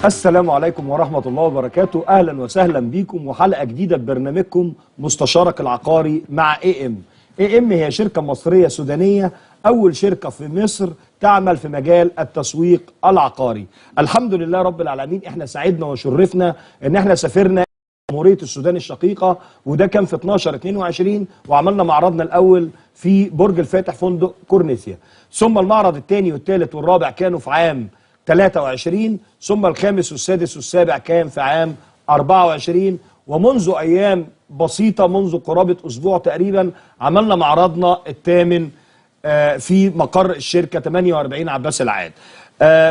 السلام عليكم ورحمة الله وبركاته. أهلا وسهلا بكم وحلقة جديدة ببرنامجكم مستشارك العقاري مع AM. AM هي شركة مصرية سودانية، أول شركة في مصر تعمل في مجال التسويق العقاري. الحمد لله رب العالمين، احنا سعدنا وشرفنا ان احنا سافرنا جمهورية السودان الشقيقة، وده كان في 12/22، وعملنا معرضنا الأول في برج الفاتح فندق كورنيثيا، ثم المعرض الثاني والثالث والرابع كانوا في عام 23، ثم الخامس والسادس والسابع كان في عام 24، ومنذ أيام بسيطة منذ قرابة أسبوع تقريبا عملنا معرضنا الثامن في مقر الشركة 48 عباس العقاد.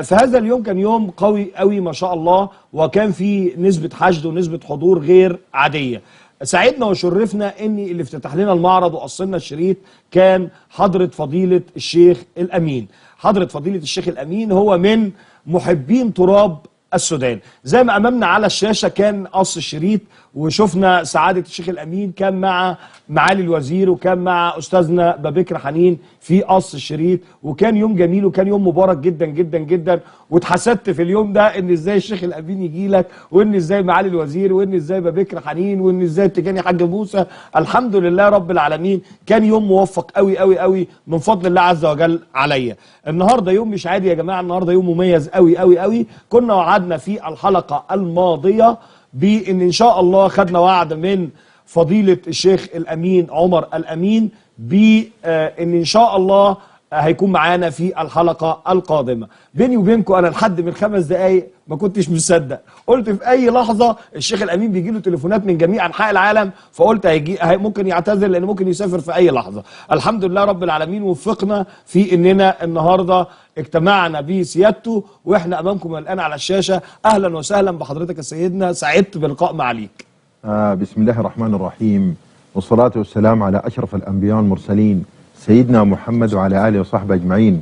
فهذا اليوم كان يوم قوي قوي ما شاء الله، وكان فيه نسبة حشد ونسبة حضور غير عادية. سعدنا وشرفنا ان اللي افتتح لنا المعرض وقصلنا الشريط كان حضرة فضيلة الشيخ الأمين. حضرة فضيلة الشيخ الأمين هو من محبين تراب السودان. زي ما امامنا على الشاشه كان قص الشريط، وشفنا سعاده الشيخ الامين كان مع معالي الوزير وكان مع استاذنا بابكر حنين في قص الشريط، وكان يوم جميل وكان يوم مبارك جدا جدا جدا. واتحسدت في اليوم ده ان ازاي الشيخ الامين يجي لك، وان ازاي معالي الوزير، وان ازاي بابكر حنين، وان ازاي التجاني حاج موسى. الحمد لله رب العالمين، كان يوم موفق قوي قوي قوي من فضل الله عز وجل عليا. النهارده يوم مش عادي يا جماعه، النهارده يوم مميز قوي قوي قوي. كنا وعدنا في الحلقه الماضيه بان شاء الله خدنا وعد من فضيله الشيخ الامين عمر الامين بان ان شاء الله هيكون معانا في الحلقه القادمه. بيني وبينكم انا لحد من 5 دقائق ما كنتش مصدق، قلت في اي لحظه الشيخ الامين بيجي له تليفونات من جميع انحاء العالم، فقلت ممكن يعتذر لان ممكن يسافر في اي لحظه. الحمد لله رب العالمين وفقنا في اننا النهارده اجتمعنا بسيادته، واحنا امامكم الان على الشاشه. اهلا وسهلا بحضرتك يا سيدنا، سعدت بلقاء معاليك. بسم الله الرحمن الرحيم، والصلاه والسلام على اشرف الانبياء والمرسلين سيدنا محمد وعلى اله وصحبه اجمعين.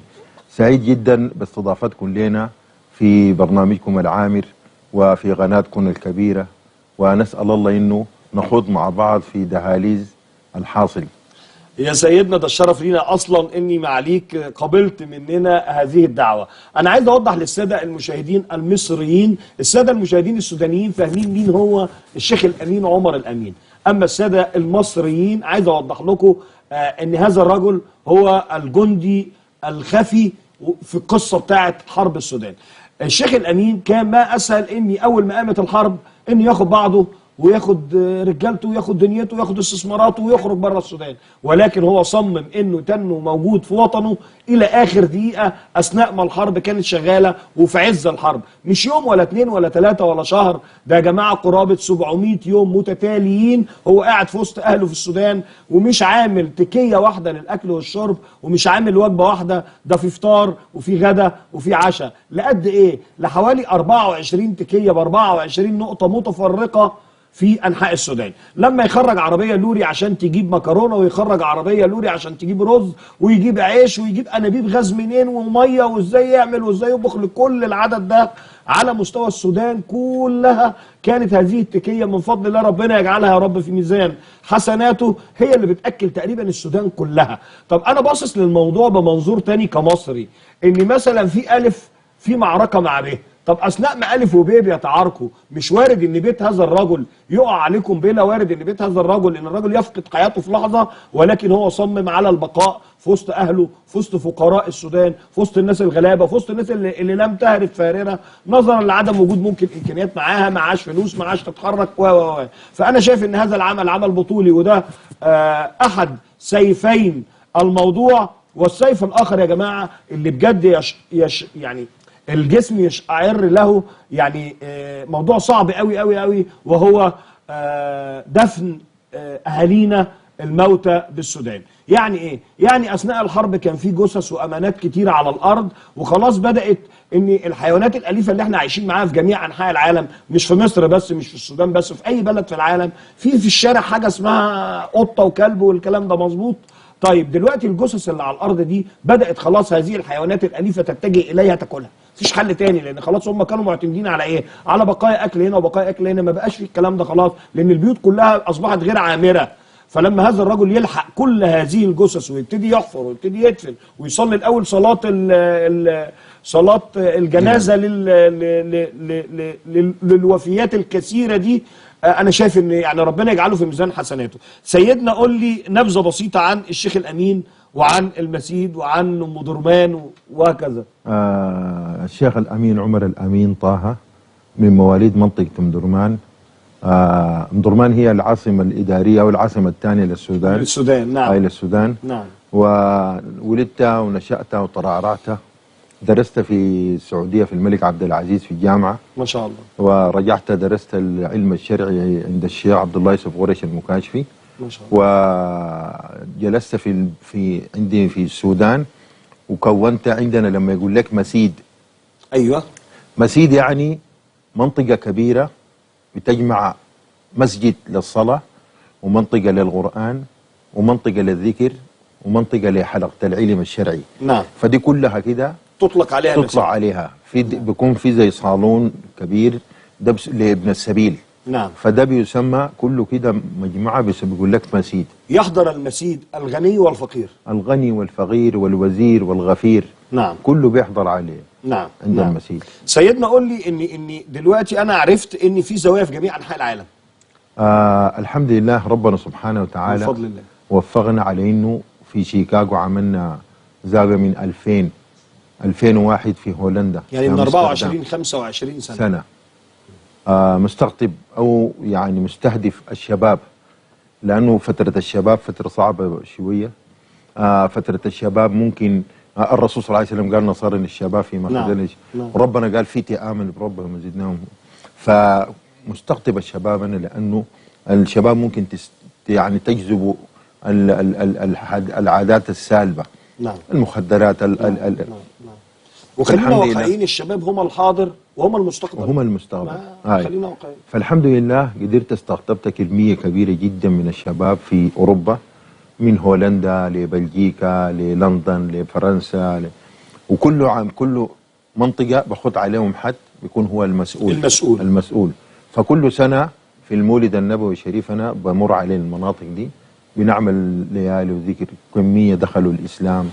سعيد جدا باستضافتكم لنا في برنامجكم العامر وفي قناتكم الكبيره، ونسال الله انه نخوض مع بعض في دهاليز الحاصل. يا سيدنا ده الشرف لينا اصلا اني معاليك قبلت مننا هذه الدعوه. انا عايز اوضح للساده المشاهدين المصريين، الساده المشاهدين السودانيين فاهمين مين هو الشيخ الامين عمر الامين، اما الساده المصريين عايز اوضح لكم ان هذا الرجل هو الجندي الخفي في القصه بتاعه حرب السودان. الشيخ الامين كان ما اسهل اني اول ما قامت الحرب انه ياخد بعضه وياخد رجالته وياخد دنيته وياخد استثماراته ويخرج بره السودان، ولكن هو صمم انه تنه موجود في وطنه الى اخر دقيقه اثناء ما الحرب كانت شغاله وفي عز الحرب. مش يوم ولا 2 ولا 3 ولا شهر، ده يا جماعه قرابه 700 يوم متتاليين هو قاعد في وسط اهله في السودان، ومش عامل تكيه واحده للاكل والشرب، ومش عامل وجبه واحده، ده في فطار وفي غدا وفي عشاء. لقد ايه؟ لحوالي 24 تكيه ب 24 نقطه متفرقه في انحاء السودان. لما يخرج عربيه لوري عشان تجيب مكرونه، ويخرج عربيه لوري عشان تجيب رز، ويجيب عيش، ويجيب انابيب غاز منين وميه، وازاي يعمل وازاي يطبخ لكل العدد ده على مستوى السودان كلها. كانت هذه التكيه من فضل الله، ربنا يجعلها يا رب في ميزان حسناته، هي اللي بتاكل تقريبا السودان كلها. طب انا باصص للموضوع بمنظور تاني كمصري، ان مثلا في الف في معركه مع ب، طب اثناء ما الف وب بيتعاركوا مش وارد ان بيت هذا الرجل يقع عليكم بلا، وارد ان بيت هذا الرجل ان الرجل يفقد حياته في لحظه، ولكن هو صمم على البقاء في وسط اهله، في وسط فقراء السودان، في وسط الناس الغلابه، في وسط الناس اللي لم تهرب فارره نظرا لعدم وجود ممكن امكانيات معاها، معاش فلوس، معاش تتحرك فانا شايف ان هذا العمل عمل بطولي، وده احد سيفين الموضوع. والسيف الاخر يا جماعه اللي بجد يعني الجسم يشعر له، يعني موضوع صعب قوي قوي قوي، وهو دفن اهالينا الموتى بالسودان. يعني ايه؟ يعني اثناء الحرب كان في جثث وامانات كتيره على الارض، وخلاص بدات ان الحيوانات الاليفه اللي احنا عايشين معاها في جميع انحاء العالم، مش في مصر بس، مش في السودان بس، في اي بلد في العالم، في الشارع حاجه اسمها قطه وكلب والكلام ده مظبوط. طيب دلوقتي الجثث اللي على الارض دي بدات خلاص هذه الحيوانات الاليفه تتجه اليها تاكلها، مفيش حل تاني، لان خلاص هم كانوا معتمدين على ايه؟ على بقايا اكل هنا وبقايا اكل هنا، ما بقاش في الكلام ده خلاص، لان البيوت كلها اصبحت غير عامره. فلما هذا الرجل يلحق كل هذه الجثث ويبتدي يحفر ويبتدي يدفن ويصلي الاول صلاة الجنازة للوفيات الكثيرة دي. أنا شايف إن يعني ربنا يجعله في ميزان حسناته. سيدنا قول لي نبذة بسيطة عن الشيخ الأمين وعن المسيد وعن أم درمان وهكذا. الشيخ الأمين عمر الأمين طه من مواليد منطقة أم درمان. أم درمان هي العاصمة الإدارية أو العاصمة الثانية للسودان. للسودان نعم. للسودان. نعم. وولدت ونشأت وترعرعت. درست في السعودية في الملك عبد العزيز في الجامعة. ما شاء الله. ورجعت درست العلم الشرعي عند الشيخ عبد الله يوسف غورش المكاشفي. ما شاء الله. وجلست عندي في السودان، وكونت عندنا لما يقول لك مسيد. ايوه. مسيد يعني منطقة كبيرة بتجمع مسجد للصلاة ومنطقة للقرآن ومنطقة للذكر ومنطقة لحلقة العلم الشرعي. نعم. فدي كلها كده تطلق عليها بيكون في زي صالون كبير ده لابن السبيل. نعم. فده بيسمى كله كده مجموعة بيقول لك مسيد. يحضر المسيد الغني والفقير. الغني والفقير والوزير والغفير. نعم. كله بيحضر عليه. نعم. عند المسيد. سيدنا قول لي ان دلوقتي انا عرفت ان في زوايا في جميع انحاء العالم. الحمد لله ربنا سبحانه وتعالى بفضل الله وفقنا على انه في شيكاغو عملنا زاوية من 2001 في هولندا، يعني من 24 25 سنة. مستقطب او يعني مستهدف الشباب، لانه فترة الشباب فترة صعبة شوية. فترة الشباب ممكن الرسول صلى الله عليه وسلم قال نصرني الشباب فيما خذلني. نعم. وربنا قال فيتي آمنوا بربهم وزدناهم. فمستقطب الشباب أنا لأنه الشباب ممكن يعني تجذب العادات السالبة. نعم. المخدرات. نعم. وخلينا واقعيين، الشباب هم الحاضر وهم المستقبل. وهم المستقبل. خلينا واقعيين. فالحمد لله قدرت استقطبت كمية كبيرة جدا من الشباب في أوروبا، من هولندا لبلجيكا للندن لفرنسا وكل عام كل منطقة بخط عليهم حد بيكون هو المسؤول. فكل سنة في المولد النبوي الشريف أنا بمر عليه المناطق دي، بنعمل ليالي وذكر كمية دخلوا الإسلام.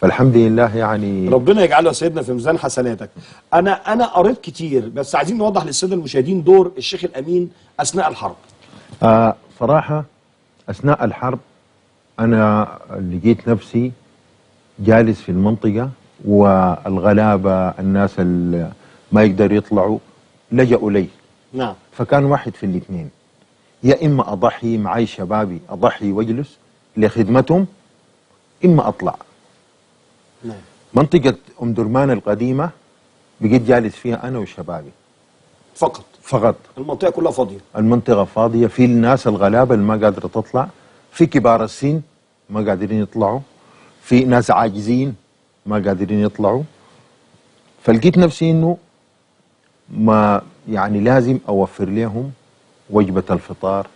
فالحمد لله يعني ربنا يجعله يا سيدنا في ميزان حسناتك. انا قريت كتير، بس عايزين نوضح للساده المشاهدين دور الشيخ الامين اثناء الحرب. صراحه اثناء الحرب انا لقيت نفسي جالس في المنطقه، والغلابه الناس اللي ما يقدر يطلعوا لجأوا لي. نعم. فكان واحد في الاثنين، يا اما اضحي معي شبابي اضحي واجلس لخدمتهم، اما اطلع. نعم. منطقة أم درمان القديمة بقيت جالس فيها أنا وشبابي فقط. المنطقة كلها فاضية. المنطقة فاضية، في الناس الغلابة اللي ما قادرة تطلع، في كبار السن ما قادرين يطلعوا، في ناس عاجزين ما قادرين يطلعوا. فلقيت نفسي إنه ما يعني لازم أوفر لهم وجبة الفطار.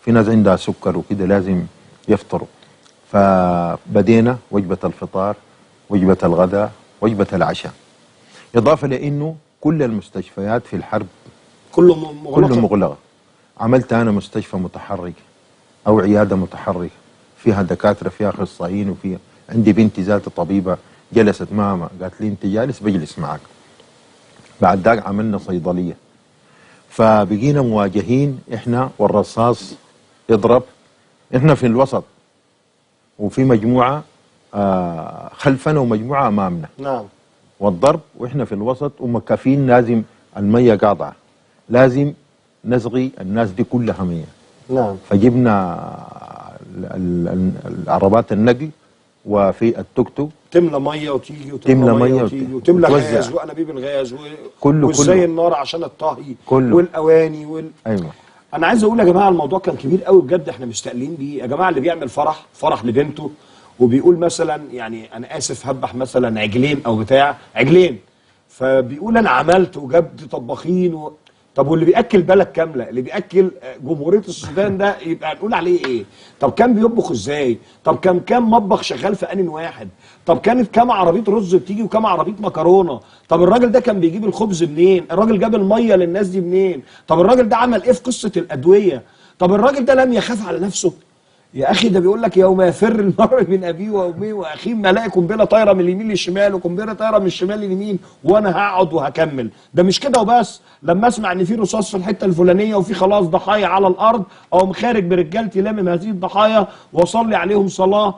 في ناس عندها سكر وكده لازم يفطروا. فبدينا وجبة الفطار، وجبة الغداء، وجبة العشاء. إضافة لأنه كل المستشفيات في الحرب كله مغلقة. عملت أنا مستشفى متحرك أو عيادة متحركة فيها دكاترة، فيها أخصائيين، وفيها عندي بنتي ذات طبيبة جلست ماما قالت لي أنت جالس بجلس معك. بعد ذاك عملنا صيدلية. فبقينا مواجهين إحنا والرصاص يضرب، إحنا في الوسط وفي مجموعة خلفنا ومجموعة أمامنا. نعم. والضرب وإحنا في الوسط ومكافين، لازم المية قاطعة، لازم نسقي الناس دي كلها مية. نعم. فجبنا العربات النقل وفي التوك توك تملى مية وتيجي وتملى مية وتملى غاز وأنابيب الغاز كله وازاي النار عشان الطهي كله والأواني أيوة. أنا عايز أقول يا جماعة الموضوع كان كبير قوي بجد، إحنا مستقلين بيه يا جماعة. اللي بيعمل فرح لبنته وبيقول مثلا يعني انا اسف هبح مثلا عجلين او بتاع عجلين، فبيقول انا عملت وجبت طباخين طب واللي بياكل بلد كامله، اللي بياكل جمهوريه السودان ده يبقى هنقول عليه ايه؟ طب كان بيطبخ ازاي؟ طب كام مطبخ شغال في آن واحد؟ طب كانت كام عربيه رز بتيجي وكام عربيه مكرونه؟ طب الراجل ده كان بيجيب الخبز منين؟ الراجل جاب الميه للناس دي منين؟ طب الراجل ده عمل ايه في قصه الادويه؟ طب الراجل ده لم يخاف على نفسه؟ يا اخي ده بيقول لك يوم يفر المرء من ابيه وامه واخيه، ما الاقي قنبله طايره من اليمين للشمال وقنبله طايره من الشمال لليمين وانا هقعد وهكمل. ده مش كده وبس، لما اسمع ان في رصاص في الحته الفلانيه وفي خلاص ضحايا على الارض، اقوم خارج برجالتي لامم هذه الضحايا واصلي عليهم صلاه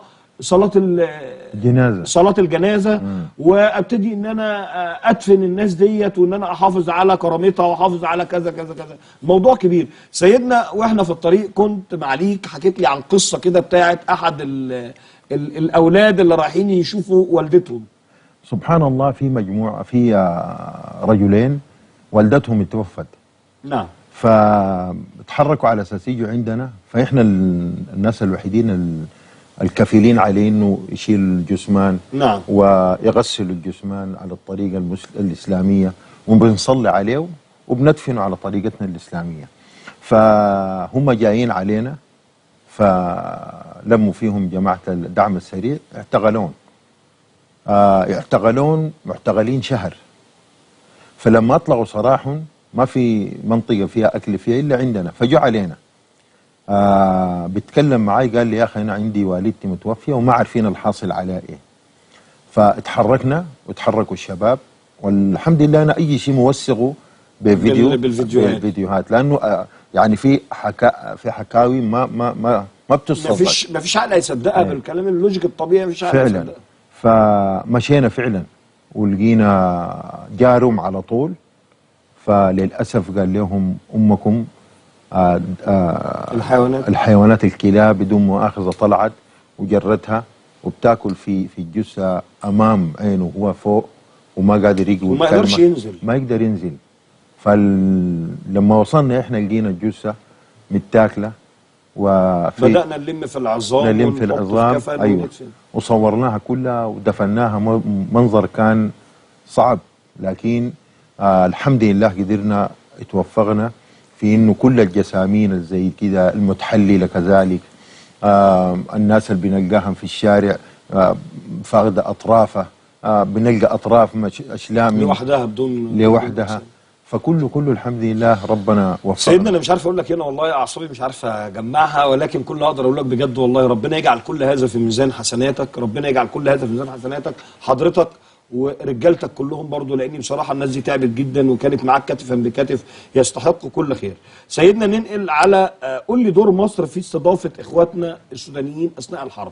الجنازه وابتدي ان انا ادفن الناس ديت، وان انا احافظ على كرامتها واحافظ على كذا كذا كذا. موضوع كبير. سيدنا واحنا في الطريق كنت معاليك حكيت لي عن قصه كده بتاعت احد الاولاد اللي رايحين يشوفوا والدتهم. سبحان الله، في مجموعة، في رجلين والدتهم اتوفت. نعم. فتحركوا على اساس يجوا عندنا، فاحنا الناس الوحيدين الكفيلين عليه انه يشيل الجثمان. نعم. ويغسل الجثمان على الطريقه الاسلاميه، وبنصلي عليه وبندفنه على طريقتنا الاسلاميه. فهم جايين علينا، فلموا فيهم جماعه الدعم السريع، اعتقلون معتقلين شهر. فلما اطلعوا صراحهم ما في منطقه فيها اكل فيها الا عندنا، فجوا علينا. بيتكلم معي قال لي يا اخي انا عندي والدتي متوفيه وما عارفين الحاصل على ايه. فاتحركنا وتحركوا الشباب، والحمد لله انا اي شيء موثقه بالفيديوهات، لانه يعني في حكاوي ما بتصدق. ما فيش عقل يصدقها بالكلام اللوجيك الطبيعي، مفيش عقل فعلا يصدقها. فمشينا فعلا ولقينا جارهم على طول. فللاسف قال لهم امكم الحيوانات الكلاب بدون مؤاخذه طلعت وجرتها وبتاكل في الجثه امام عينه، هو فوق وما قادر يقوي، وما يقدرش ينزل، ما يقدر ينزل. فلما وصلنا احنا لقينا الجثه متاكله، بدأنا نلم في العظام ايوه، وصورناها كلها ودفناها. منظر كان صعب، لكن الحمد لله قدرنا اتوفقنا في انه كل الجسامين زي كده المتحلله كذلك، الناس اللي بنلقاهم في الشارع فاقده اطرافه، بنلقى اطراف اشلاء لوحدها. فكله الحمد لله ربنا وفقنا. سيدنا انا مش عارف اقول لك هنا والله، اعصابي مش عارف اجمعها، ولكن كل اقدر اقول لك بجد والله ربنا يجعل كل هذا في ميزان حسناتك، ربنا يجعل كل هذا في ميزان حسناتك، حضرتك ورجالتك كلهم برضو، لان بصراحه الناس دي تعبت جدا وكانت معاك كتفا بكتف، يستحقوا كل خير. سيدنا ننقل على قول لي دور مصر في استضافه اخواتنا السودانيين اثناء الحرب.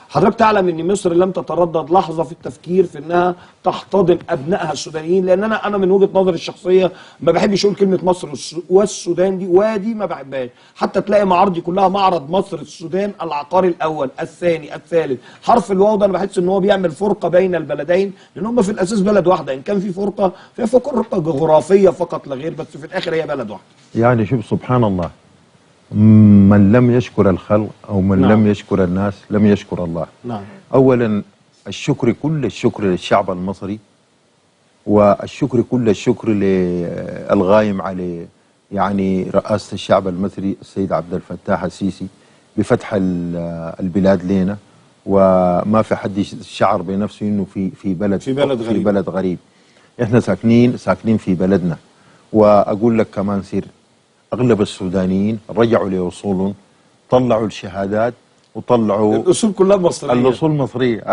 حضرتك تعلم ان مصر لم تتردد لحظه في التفكير في انها تحتضن ابنائها السودانيين، لان انا من وجهه نظري الشخصيه ما بحبش اقول كلمه مصر والسودان دي، وادي ما بحبهاش. حتى تلاقي معارضي كلها معرض مصر السودان العقاري الاول الثاني الثالث، حرف الواو ده انا بحس ان هو بيعمل فرقه بين البلدين، لان هم في الاساس بلد واحده، ان كان في فرقه فهي فرقه جغرافيه فقط لا غير، بس في الاخر هي بلد واحده. يعني شوف سبحان الله، من لم يشكر الخلق أو من لم يشكر الناس لم يشكر الله. نعم. أولا الشكر، كل الشكر للشعب المصري، والشكر كل الشكر للغايم على يعني رئاسة الشعب المصري السيد عبد الفتاح السيسي بفتح البلاد لنا، وما في حد شعر بنفسه انه في بلد غريب. احنا ساكنين في بلدنا. واقول لك كمان سر، اغلب السودانيين رجعوا لاصولهم، طلعوا الشهادات وطلعوا الاصول كلها مصريه، الاصول مصريه.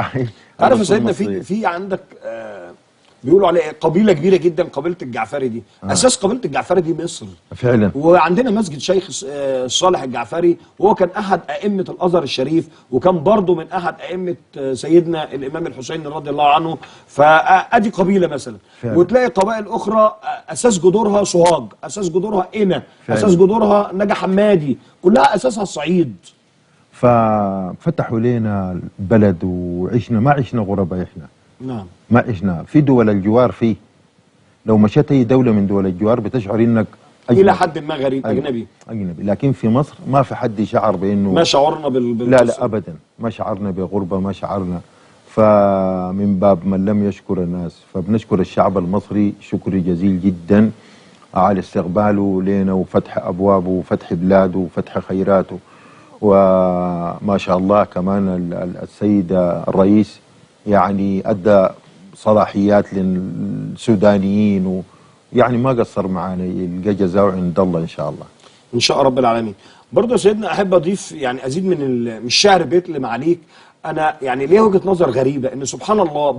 عارف يا سيدنا في عندك بيقولوا عليه قبيله كبيره جدا، قبيله الجعفري دي اساس قبيله الجعفري دي مصر فعلا. وعندنا مسجد شيخ صالح الجعفري، وهو كان احد ائمه الازهر الشريف، وكان برضه من احد ائمه سيدنا الامام الحسين رضي الله عنه. فادي قبيله مثلا فعلا. وتلاقي قبائل اخرى اساس جذورها سوهاج، اساس جذورها قنا، اساس جذورها نجا حمادي، كلها اساسها الصعيد. ففتحوا لنا البلد وعشنا، ما عشنا غرباء احنا. نعم. ما عشنا في دول الجوار. فيه لو مشيت اي دوله من دول الجوار بتشعر انك الى حد ما غريب، اجنبي. لكن في مصر ما في حد شعر بانه، ما شعرنا لا ابدا، ما شعرنا بغربه، ما شعرنا. فمن باب من لم يشكر الناس، فبنشكر الشعب المصري شكر جزيل جدا على استقباله لنا وفتح ابوابه وفتح بلاده وفتح خيراته. وما شاء الله كمان السيد الرئيس يعني ادى صلاحيات للسودانيين، ويعني ما قصر معنا، يلقى جزاءه عند الله ان شاء الله. ان شاء رب العالمين. برضه يا سيدنا احب اضيف يعني ازيد من من الشعر بيت اللي معاليك. انا يعني ليه وجهه نظر غريبه ان سبحان الله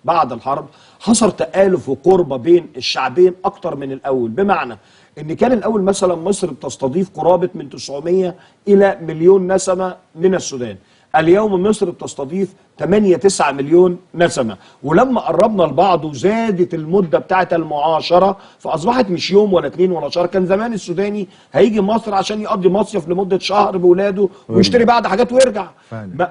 بعد الحرب حصل تآلف وقربه بين الشعبين اكتر من الاول. بمعنى ان كان الاول مثلا مصر بتستضيف قرابه من 900 الى مليون نسمه من السودان، اليوم مصر بتستضيف 8-9 مليون نسمة. ولما قربنا لبعض وزادت المدة بتاعة المعاشرة فأصبحت مش يوم ولا 2 ولا شهر. كان زمان السوداني هيجي مصر عشان يقضي مصيف لمدة شهر بولاده ويشتري بعض حاجات ويرجع.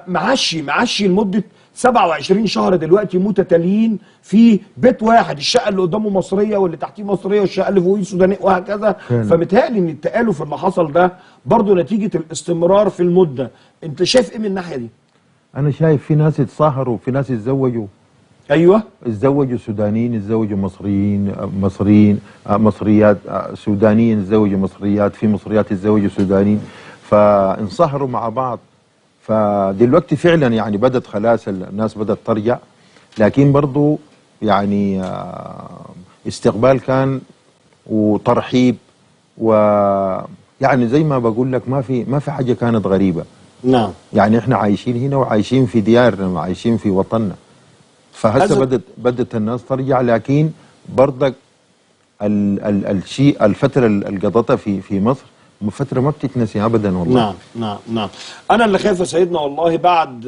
معشي لمدة 27 شهر دلوقتي متتاليين في بيت واحد، الشقة اللي قدامه مصرية واللي تحتيه مصرية والشقة اللي فوقيه سودانية وهكذا. فمتهيألي ان التآلف اللي حصل ده برضه نتيجة الاستمرار في المدة. انت شايف ايه من الناحية دي؟ انا شايف في ناس يتصاهروا وفي ناس يتزوجوا. ايوه، يتزوجوا سودانيين، يتزوجوا مصريين مصريات، سودانيين يتزوجوا مصريات، في مصريات يتزوجوا سودانيين، فانصهروا مع بعض. فدلوقتي فعلا يعني بدت خلاص الناس بدت ترجع، لكن برضو يعني استقبال كان وترحيب، ويعني زي ما بقول لك ما في حاجه كانت غريبه. نعم. يعني احنا عايشين هنا وعايشين في ديارنا وعايشين في وطننا. فهسه بدت الناس ترجع، لكن برضك الشيء الفتره اللي قضتها في مصر فتره ما بتتنسي ابدا والله. نعم. انا اللي خايف يا سيدنا والله بعد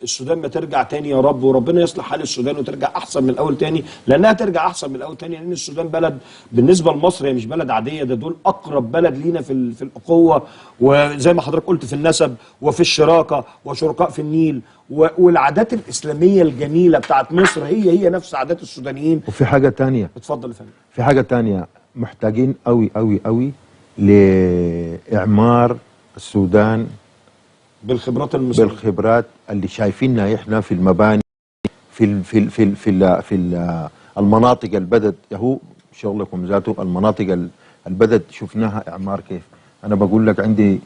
السودان ما ترجع تاني يا رب، وربنا يصلح حال السودان وترجع احسن من الاول تاني، لانها ترجع احسن من الاول تاني، لان السودان بلد بالنسبه لمصر هي مش بلد عاديه، ده دول اقرب بلد لينا في الاخوه، وزي ما حضرتك قلت في النسب وفي الشراكه وشركاء في النيل، والعادات الاسلاميه الجميله بتاعت مصر هي نفس عادات السودانيين. وفي حاجه تانية، اتفضل يا فندم. في حاجه تانية، محتاجين قوي قوي قوي لإعمار السودان بالخبرات المصرية، بالخبرات اللي شايفينها احنا في المباني، في المناطق اللي بدت، هو شغلكم ذاته، المناطق اللي بدت شفناها إعمار كيف. أنا بقول لك عندي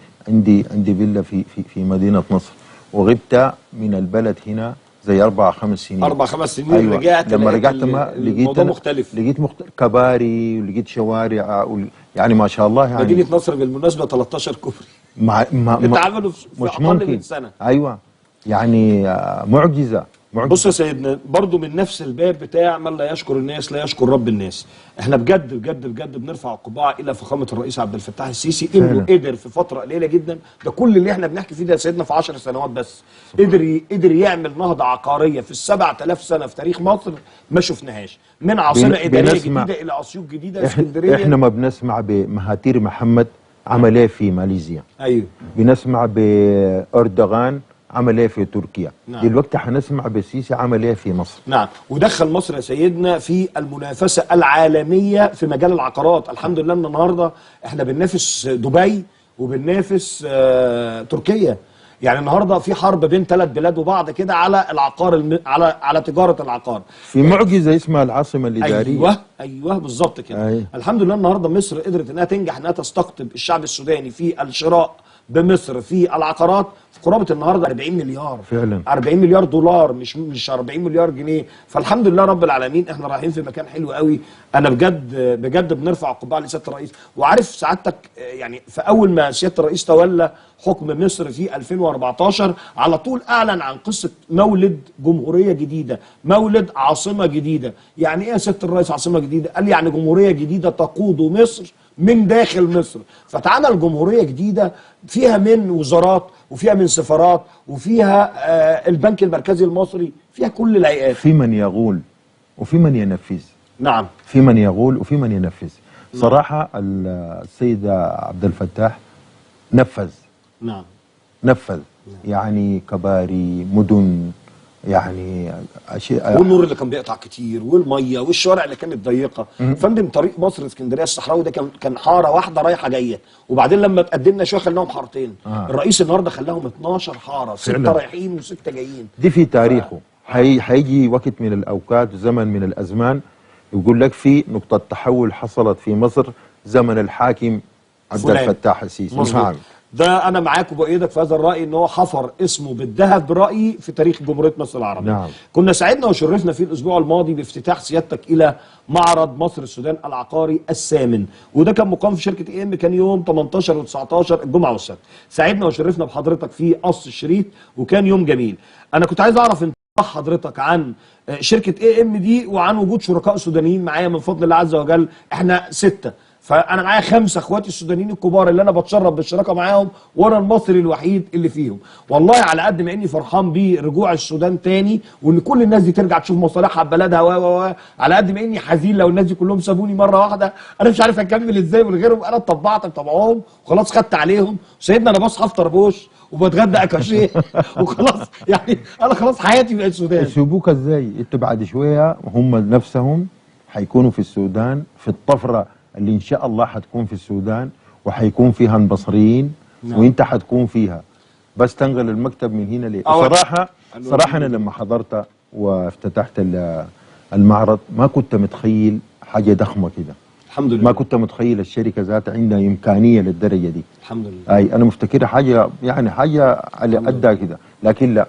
فيلا في مدينة نصر، وغبت من البلد هنا زي 4-5 سنين. 4-5 سنين. أيوة. رجعت لما رجعت الموضوع مختلف. لقيت كباري ولقيت شوارع يعني ما شاء الله. يعني مدينة نصر بالمناسبة 13 كوبري اتعملوا في أقل من سنة. أيوة يعني معجزة. بص يا سيدنا، برضو من نفس الباب بتاع من لا يشكر الناس لا يشكر رب الناس. احنا بجد بجد بجد بنرفع القبعه الى فخامه الرئيس عبد الفتاح السيسي، انه قدر في فتره قليله جدا، ده كل اللي احنا بنحكي فيه ده يا سيدنا في 10 سنوات بس، قدر يعمل نهضه عقاريه في ال7000 سنه في تاريخ مصر ما شفناهاش، من عاصمه اداريه جديده الى اسيوط جديده اسكندريه. احنا ما بنسمع بمهاتير محمد عمل ايه في ماليزيا. ايوه. بنسمع باردوغان عمل ايه في تركيا. نعم. دلوقتي هنسمع بالسيسي عمل ايه في مصر. نعم. ودخل مصر يا سيدنا في المنافسه العالميه في مجال العقارات. الحمد لله ان النهارده احنا بننافس دبي وبننافس تركيا. يعني النهارده في حرب بين 3 بلاد وبعض كده على العقار، على تجاره العقار. في معجزه اسمها العاصمه الاداريه. ايوه بالظبط كده. أيوة. الحمد لله النهارده مصر قدرت انها تنجح انها تستقطب الشعب السوداني في الشراء بمصر في العقارات في قرابه النهارده 40 مليار. فعلا 40 مليار دولار، مش 40 مليار جنيه. فالحمد لله رب العالمين احنا رايحين في مكان حلو قوي. انا بجد بنرفع القبعه لسياده الرئيس. وعارف سعادتك يعني في اول ما سياده الرئيس تولى حكم مصر في 2014 على طول اعلن عن قصه مولد جمهوريه جديده، مولد عاصمه جديده. يعني ايه يا سياده الرئيس عاصمه جديده؟ قال يعني جمهوريه جديده تقود مصر من داخل مصر. فتعمل جمهوريه جديده فيها من وزارات وفيها من سفارات وفيها البنك المركزي المصري، فيها كل الهيئات. في من يغول وفي من ينفذ. نعم. في من يغول وفي من ينفذ. صراحه السيد عبد الفتاح نفذ. نعم. نفذ. يعني كباري، مدن، يعني اشياء، والنور اللي كان بيقطع كتير، والميه، والشوارع اللي كانت ضيقه. فندم طريق مصر اسكندريه الصحراوي ده كان حاره واحده رايحه جايه، وبعدين لما تقدمنا شويه خليناهم حارتين. الرئيس النهارده خلاهم 12 حاره، 6 رايحين و6 جايين. دي في تاريخه. هيجي وقت من الاوقات، زمن من الازمان، يقول لك في نقطه تحول حصلت في مصر زمن الحاكم عبد الفتاح السيسي. ده انا معاك وبأيدك في هذا الراي، ان هو حفر اسمه بالذهب برايي في تاريخ جمهوريه مصر العربيه. نعم. كنا سعدنا وشرفنا في الاسبوع الماضي بافتتاح سيادتك الى معرض مصر السودان العقاري الثامن، وده كان مقام في شركه اي ام، كان يوم 18 و19 الجمعه والسبت. سعدنا وشرفنا بحضرتك في قصر الشريف وكان يوم جميل. انا كنت عايز اعرف انت حضرتك عن شركه اي ام دي وعن وجود شركاء سودانيين معايا من فضل الله عز وجل. احنا 6، فانا معايا 5 اخواتي السودانيين الكبار اللي انا بتشرف بالشراكه معاهم، وانا المصري الوحيد اللي فيهم. والله على قد ما اني فرحان برجوع السودان تاني وان كل الناس دي ترجع تشوف مصالحها ببلدها على قد ما اني حزين لو الناس دي كلهم سابوني مره واحده. انا مش عارف اكمل ازاي من غيرهم. انا اتطبعت بطبعهم وخلاص خدت عليهم. سيدنا انا بصحى افطر بوش وبتغدى اكاشيه وخلاص، يعني انا خلاص حياتي بقت السودان. يسيبوك ازاي؟ انت بعد شويه هم نفسهم حيكونوا في السودان في الطفره اللي ان شاء الله حتكون في السودان، وحيكون فيها المصريين. نعم. وانت حتكون فيها، بس تنقل المكتب من هنا ليه؟ صراحه انا لما حضرت وافتتحت المعرض ما كنت متخيل حاجه ضخمه كده. الحمد لله. ما كنت متخيل الشركه ذاتها عندها امكانيه للدرجه دي. الحمد لله. اي انا مفتكرها حاجه، يعني حاجه على قدها كده، لكن لا،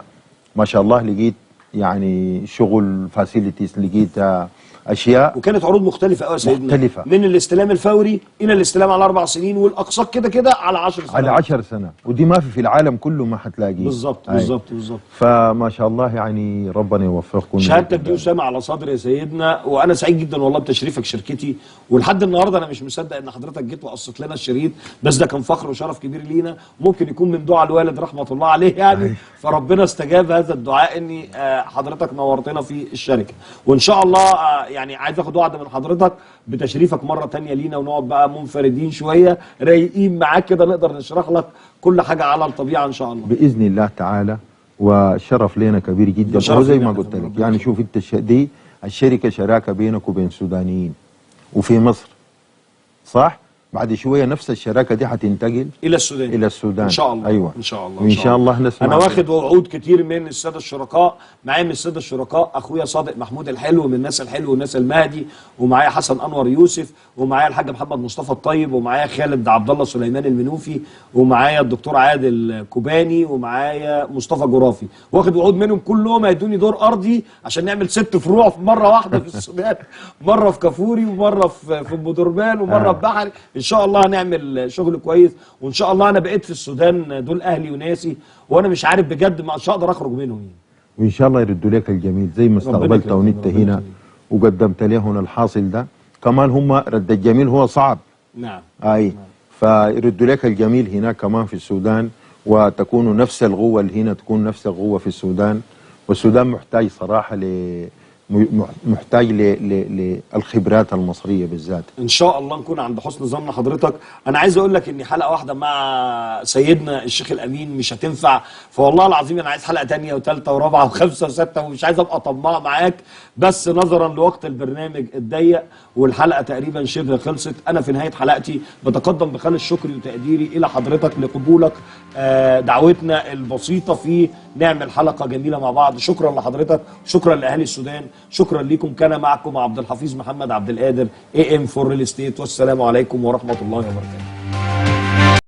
ما شاء الله لقيت يعني شغل فاسيلتيز، لقيت اشياء، وكانت عروض مختلفه قوي يا سيدنا. مختلفه، من الاستلام الفوري الى الاستلام على 4 سنين، والاقساط كده كده على 10 سنين. على 10 سنه، ودي ما في العالم كله ما حتلاقيه. بالظبط بالظبط بالظبط. فما شاء الله يعني ربنا يوفقكم. شهادتك دي وسامة على صدري يا سيدنا، وانا سعيد جدا والله بتشريفك شركتي. ولحد النهارده انا مش مصدق ان حضرتك جيت وقصت لنا الشريط، بس ده كان فخر وشرف كبير لينا. ممكن يكون من دعاء الوالد رحمه الله عليه يعني. فربنا استجاب هذا الدعاء اني حضرتك نورتنا في الشركه. وان شاء الله يعني عايز اخد وعد من حضرتك بتشريفك مره ثانيه لينا، ونقعد بقى منفردين شويه رايقين معاك كده، نقدر نشرح لك كل حاجه على الطبيعه ان شاء الله باذن الله تعالى. وشرف لنا كبير جدا. وهو زي ما قلت لك، يعني شوف انت دي الشركه شراكه بينك وبين سودانيين وفي مصر، صح؟ بعد شويه نفس الشراكه دي حتنتقل الى السودان. الى السودان ان شاء الله. ايوه ان شاء الله. وان شاء الله نسمع. انا واخد وعود كتير من الساده الشركاء. معايا من الساده الشركاء اخويا صادق محمود الحلو من الناس الحلو والناس المهدي، ومعايا حسن انور يوسف، ومعايا الحاج محمد مصطفى الطيب، ومعايا خالد عبد الله سليمان المنوفي، ومعايا الدكتور عادل كوباني، ومعايا مصطفى جرافي. واخد وعود منهم كلهم هيدوني دور ارضي عشان نعمل 6 فروع في مره واحده في السودان. مره في كافوري، ومره في ام درمان، ومره في بحري. ان شاء الله هنعمل شغل كويس. وان شاء الله انا بقيت في السودان دول اهلي وناسي، وانا مش عارف بجد مش هقدر اخرج منهم يعني. وان شاء الله يردوا لك الجميل زي ما استقبلت ونت هنا وقدمت لهم الحاصل ده. كمان هم رد الجميل هو صعب. نعم. نعم. فيردوا لك الجميل هناك كمان في السودان، وتكونوا نفس القوه اللي هنا تكون نفس القوه في السودان. والسودان محتاج صراحه محتاج للخبرات المصريه بالذات. ان شاء الله نكون عند حسن ظن حضرتك. انا عايز اقول لك ان حلقه واحده مع سيدنا الشيخ الامين مش هتنفع، فوالله العظيم انا عايز حلقه ثانيه وثالثه ورابعه وخمسه وسته، ومش عايز ابقى طماع معاك، بس نظرا لوقت البرنامج الضيق والحلقه تقريبا شبه خلصت. انا في نهايه حلقتي بتقدم بخالص شكري وتقديري الى حضرتك لقبولك دعوتنا البسيطه في نعمل حلقه جميله مع بعض. شكرا لحضرتك، شكرا لاهالي السودان، شكرا لكم. كان معكم عبد الحفيظ محمد عبد القادر AM4 Real Estate، والسلام عليكم ورحمه الله وبركاته.